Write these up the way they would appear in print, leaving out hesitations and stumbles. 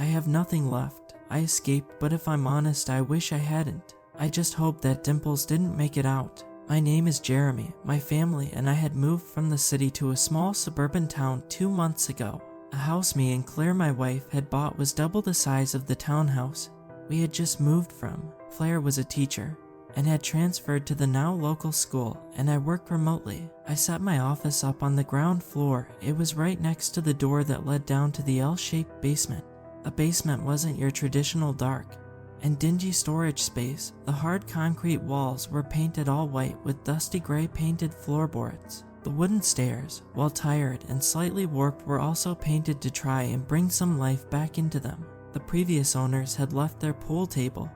I have nothing left. I escaped, but if I'm honest, I wish I hadn't. I just hope that Dimples didn't make it out. My name is Jeremy. My family and I had moved from the city to a small suburban town 2 months ago. A house me and Claire, my wife, had bought was double the size of the townhouse we had just moved from. Claire was a teacher and had transferred to the now local school, and I worked remotely. I set my office up on the ground floor. It was right next to the door that led down to the L-shaped basement. The basement wasn't your traditional dark and dingy storage space. The hard concrete walls were painted all white with dusty gray painted floorboards. The wooden stairs, while tired and slightly warped, were also painted to try and bring some life back into them. The previous owners had left their pool table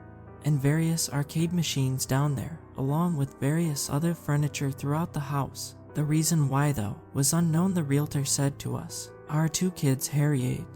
and various arcade machines down there, along with various other furniture throughout the house. The reason why, though, was unknown. The realtor said to us, "Our 2 kids, Harry 8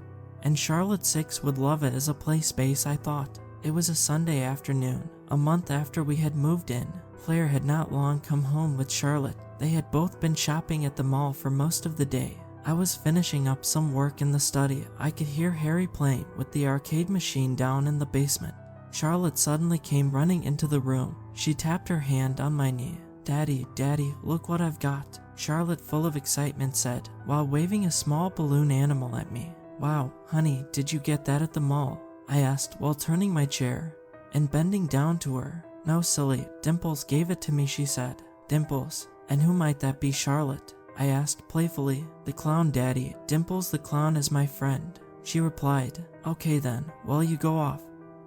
and Charlotte 6, would love it as a play space." I thought. It was a Sunday afternoon, a month after we had moved in. Claire had not long come home with Charlotte. They had both been shopping at the mall for most of the day. I was finishing up some work in the study. I could hear Harry playing with the arcade machine down in the basement. Charlotte suddenly came running into the room. She tapped her hand on my knee. "Daddy, Daddy, look what I've got," Charlotte, full of excitement, said, while waving a small balloon animal at me. "Wow, honey, did you get that at the mall?" I asked while turning my chair and bending down to her. "No, silly, Dimples gave it to me," she said. "Dimples? And who might that be, Charlotte?" I asked playfully. "The clown, Daddy. Dimples the clown is my friend," she replied. "Okay then, well, you go off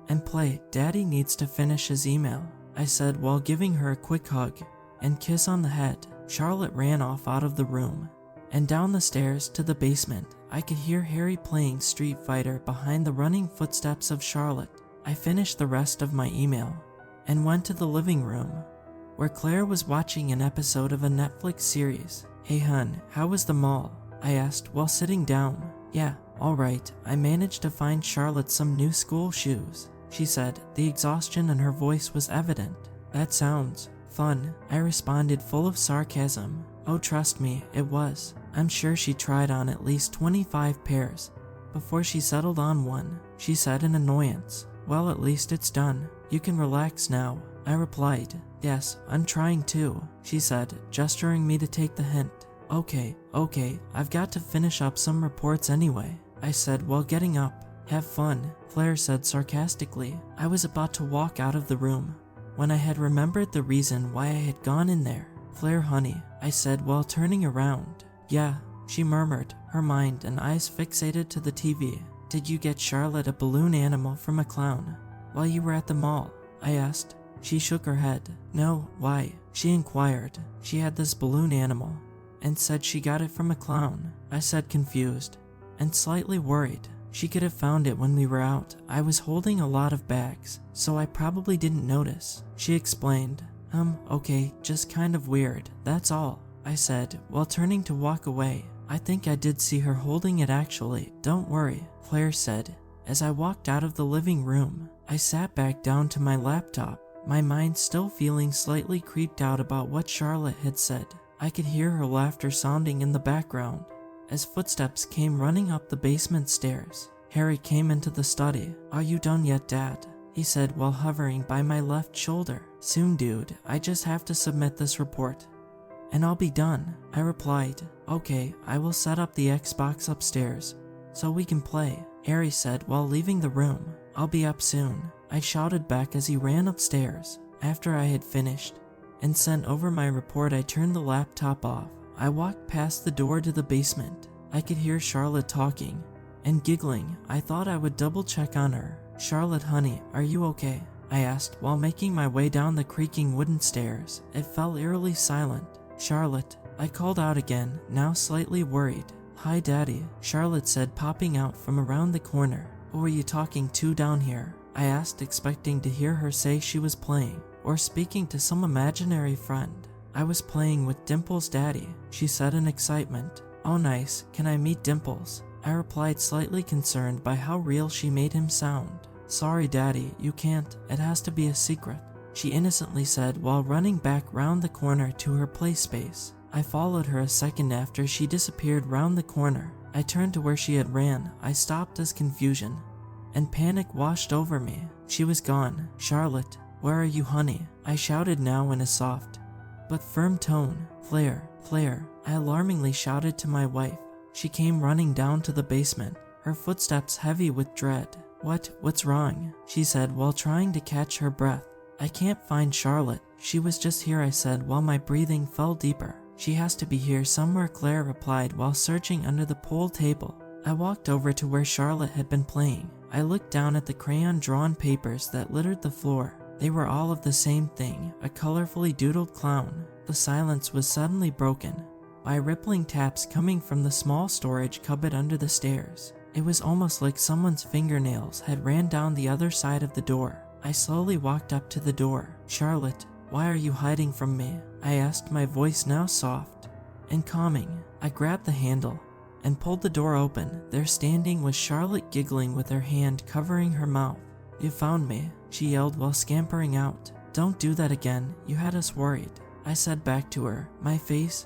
and play. Daddy needs to finish his email," I said while giving her a quick hug and kiss on the head. Charlotte ran off out of the room and down the stairs to the basement. I could hear Harry playing Street Fighter behind the running footsteps of Charlotte. I finished the rest of my email and went to the living room, where Claire was watching an episode of a Netflix series. "Hey hun, how was the mall?" I asked while sitting down. "Yeah, alright. I managed to find Charlotte some new school shoes," she said. The exhaustion in her voice was evident. "That sounds fun," I responded, full of sarcasm. "Oh, trust me, it was. I'm sure she tried on at least 25 pairs before she settled on one," she said in annoyance. "Well, at least it's done. You can relax now," I replied. "Yes, I'm trying to," she said, gesturing me to take the hint. Okay, I've got to finish up some reports anyway," I said while getting up. "Have fun," Claire said sarcastically. I was about to walk out of the room when I had remembered the reason why I had gone in there. "Claire, honey," I said while turning around. "Yeah," she murmured, her mind and eyes fixated to the TV. "Did you get Charlotte a balloon animal from a clown while you were at the mall?" I asked. She shook her head. "No, why?" she inquired. "She had this balloon animal and said she got it from a clown," I said, confused and slightly worried. "She could have found it when we were out. I was holding a lot of bags, so I probably didn't notice," she explained. Okay, just kind of weird, that's all," I said while turning to walk away. "I think I did see her holding it actually. Don't worry," Claire said. As I walked out of the living room, I sat back down to my laptop, my mind still feeling slightly creeped out about what Charlotte had said. I could hear her laughter sounding in the background as footsteps came running up the basement stairs. Harry came into the study. "Are you done yet, Dad?" he said while hovering by my left shoulder. "Soon, dude. I just have to submit this report and I'll be done," I replied. "Okay, I will set up the Xbox upstairs so we can play," Harry said while leaving the room. "I'll be up soon," I shouted back as he ran upstairs. After I had finished and sent over my report, I turned the laptop off. I walked past the door to the basement. I could hear Charlotte talking and giggling. I thought I would double check on her. "Charlotte, honey, are you okay?" I asked while making my way down the creaking wooden stairs. It fell eerily silent. "Charlotte," I called out again, now slightly worried. "Hi, Daddy," Charlotte said, popping out from around the corner. "Who are you talking to down here?" I asked, expecting to hear her say she was playing or speaking to some imaginary friend. "I was playing with Dimples, Daddy," she said in excitement. "Oh nice, can I meet Dimples?" I replied, slightly concerned by how real she made him sound. "Sorry, Daddy, you can't. It has to be a secret," she innocently said while running back round the corner to her play space. I followed her a second after she disappeared round the corner. I turned to where she had ran. I stopped as confusion and panic washed over me. She was gone. "Charlotte, where are you, honey?" I shouted, now in a soft but firm tone. Claire, I alarmingly shouted to my wife. She came running down to the basement, her footsteps heavy with dread. What's wrong?" she said while trying to catch her breath. "I can't find Charlotte. She was just here," I said while my breathing fell deeper. "She has to be here somewhere," Claire replied while searching under the pool table. I walked over to where Charlotte had been playing. I looked down at the crayon-drawn papers that littered the floor. They were all of the same thing, a colorfully doodled clown. The silence was suddenly broken by rippling taps coming from the small storage cupboard under the stairs. It was almost like someone's fingernails had ran down the other side of the door. I slowly walked up to the door. "Charlotte, why are you hiding from me?" I asked, my voice now soft and calming. I grabbed the handle and pulled the door open. There standing was Charlotte, giggling with her hand covering her mouth. "You found me," she yelled while scampering out. "Don't do that again, you had us worried," I said back to her, my face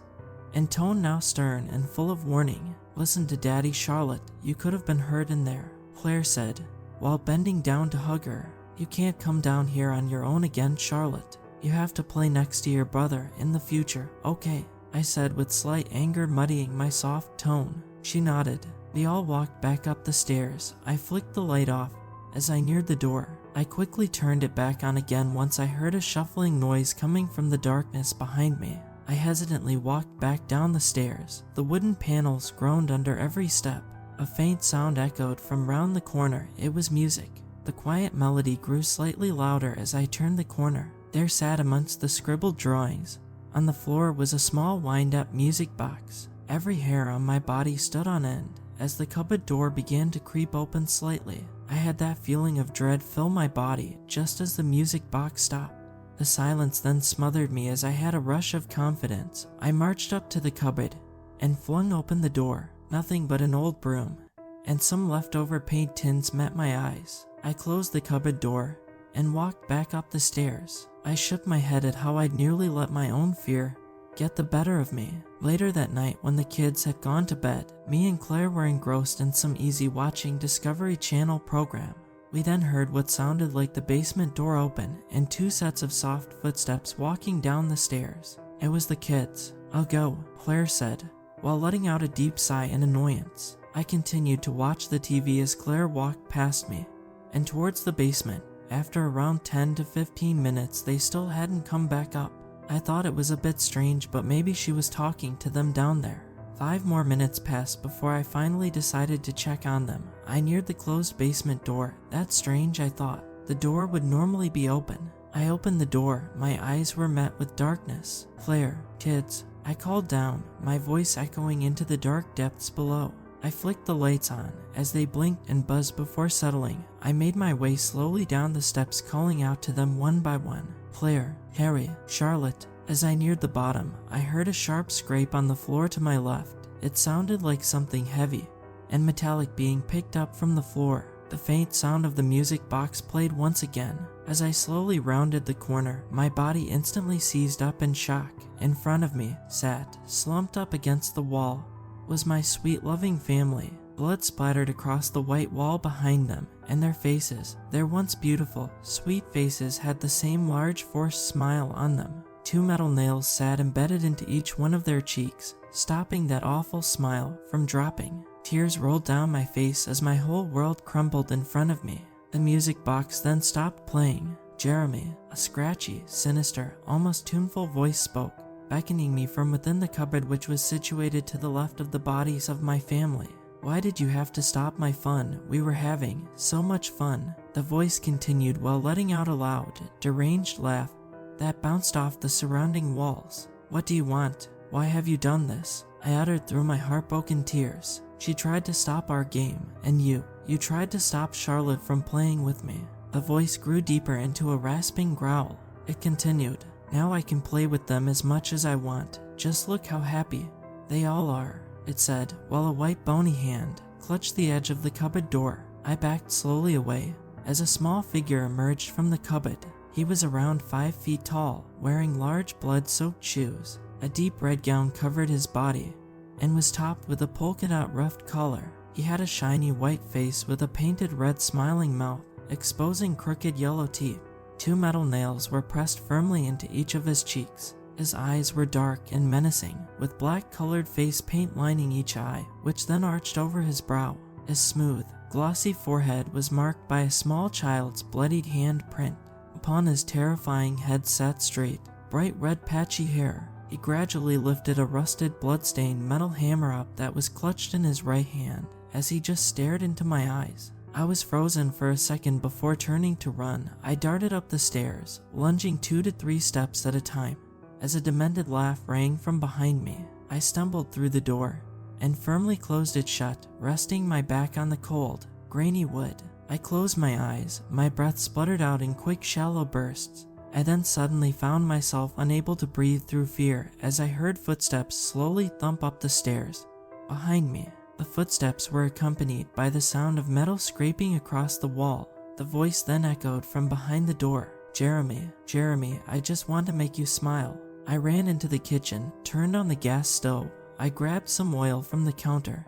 and tone now stern and full of warning. "Listen to Daddy, Charlotte, you could have been hurt in there," Claire said while bending down to hug her. "You can't come down here on your own again, Charlotte. You have to play next to your brother in the future, okay?" I said with slight anger muddying my soft tone. She nodded. We all walked back up the stairs. I flicked the light off as I neared the door. I quickly turned it back on again once I heard a shuffling noise coming from the darkness behind me. I hesitantly walked back down the stairs. The wooden panels groaned under every step. A faint sound echoed from round the corner. It was music. The quiet melody grew slightly louder as I turned the corner. There sat amongst the scribbled drawings on the floor was a small wind-up music box. Every hair on my body stood on end as the cupboard door began to creep open slightly. I had that feeling of dread fill my body just as the music box stopped. The silence then smothered me as I had a rush of confidence. I marched up to the cupboard and flung open the door. Nothing but an old broom and some leftover paint tins met my eyes. I closed the cupboard door and walked back up the stairs. I shook my head at how I'd nearly let my own fear get the better of me. Later that night, when the kids had gone to bed, me and Claire were engrossed in some easy watching Discovery Channel program. We then heard what sounded like the basement door open and two sets of soft footsteps walking down the stairs. It was the kids. "I'll go," Claire said, while letting out a deep sigh in annoyance. I continued to watch the TV as Claire walked past me and towards the basement. After around 10 to 15 minutes, they still hadn't come back up. I thought it was a bit strange, but maybe she was talking to them down there. 5 more minutes passed before I finally decided to check on them. I neared the closed basement door. That's strange, I thought. The door would normally be open. I opened the door. My eyes were met with darkness. "Claire, kids," I called down, my voice echoing into the dark depths below. I flicked the lights on as they blinked and buzzed before settling. I made my way slowly down the steps, calling out to them one by one. "Claire, Harry, Charlotte." As I neared the bottom, I heard a sharp scrape on the floor to my left. It sounded like something heavy and metallic being picked up from the floor. The faint sound of the music box played once again. As I slowly rounded the corner, my body instantly seized up in shock. In front of me sat, slumped up against the wall, was my sweet loving family. Blood splattered across the white wall behind them, and their faces, their once beautiful, sweet faces, had the same large forced smile on them. 2 metal nails sat embedded into each one of their cheeks, stopping that awful smile from dropping. Tears rolled down my face as my whole world crumbled in front of me. The music box then stopped playing. Jeremy, a scratchy, sinister, almost tuneful voice spoke, beckoning me from within the cupboard which was situated to the left of the bodies of my family. "Why did you have to stop my fun? We were having so much fun." The voice continued while letting out a loud, deranged laugh that bounced off the surrounding walls. "What do you want? Why have you done this?" I uttered through my heartbroken tears. "She tried to stop our game, and you tried to stop Charlotte from playing with me." The voice grew deeper into a rasping growl. It continued, "Now I can play with them as much as I want. Just look how happy they all are," it said, while a white bony hand clutched the edge of the cupboard door. I backed slowly away as a small figure emerged from the cupboard. He was around 5 feet tall, wearing large blood-soaked shoes. A deep red gown covered his body and was topped with a polka-dot ruffed collar. He had a shiny white face with a painted red smiling mouth, exposing crooked yellow teeth. 2 metal nails were pressed firmly into each of his cheeks. His eyes were dark and menacing, with black-colored face paint lining each eye, which then arched over his brow. His smooth, glossy forehead was marked by a small child's bloodied hand print. Upon his terrifying head sat straight, bright red patchy hair. He gradually lifted a rusted, blood-stained metal hammer up that was clutched in his right hand as he just stared into my eyes. I was frozen for a second before turning to run. I darted up the stairs, lunging 2 to 3 steps at a time. As a demented laugh rang from behind me, I stumbled through the door and firmly closed it shut, resting my back on the cold, grainy wood. I closed my eyes, my breath spluttered out in quick, shallow bursts. I then suddenly found myself unable to breathe through fear as I heard footsteps slowly thump up the stairs. Behind me, the footsteps were accompanied by the sound of metal scraping across the wall. The voice then echoed from behind the door. Jeremy, Jeremy, I just want to make you smile. I ran into the kitchen, turned on the gas stove. I grabbed some oil from the counter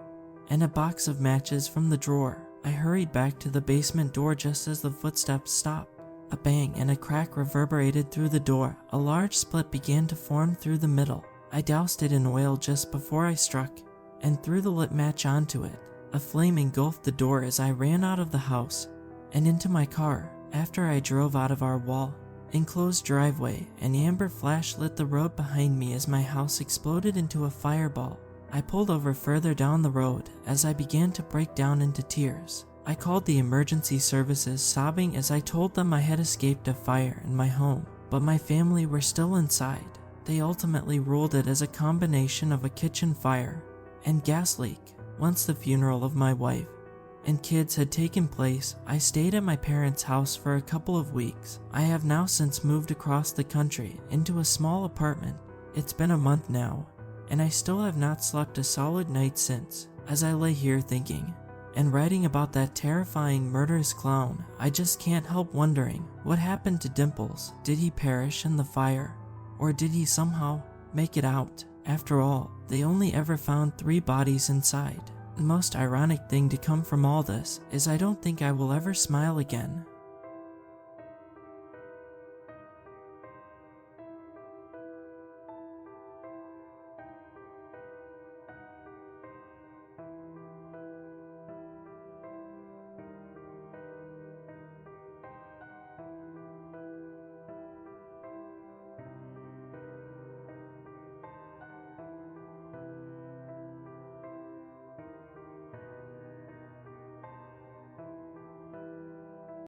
and a box of matches from the drawer. I hurried back to the basement door just as the footsteps stopped. A bang and a crack reverberated through the door. A large split began to form through the middle. I doused it in oil just before I struck and threw the lit match onto it. A flame engulfed the door as I ran out of the house and into my car. After I drove out of our wall-enclosed driveway, an amber flash lit the road behind me as my house exploded into a fireball. I pulled over further down the road as I began to break down into tears. I called the emergency services, sobbing as I told them I had escaped a fire in my home, but my family were still inside. They ultimately ruled it as a combination of a kitchen fire and gas leak. Once the funeral of my wife and kids had taken place, I stayed at my parents' house for a couple of weeks. I have now since moved across the country into a small apartment. It's been a month now, and I still have not slept a solid night since. As I lay here thinking and writing about that terrifying murderous clown, I just can't help wondering, what happened to Dimples? Did he perish in the fire? Or did he somehow make it out? After all, they only ever found 3 bodies inside. The most ironic thing to come from all this is I don't think I will ever smile again.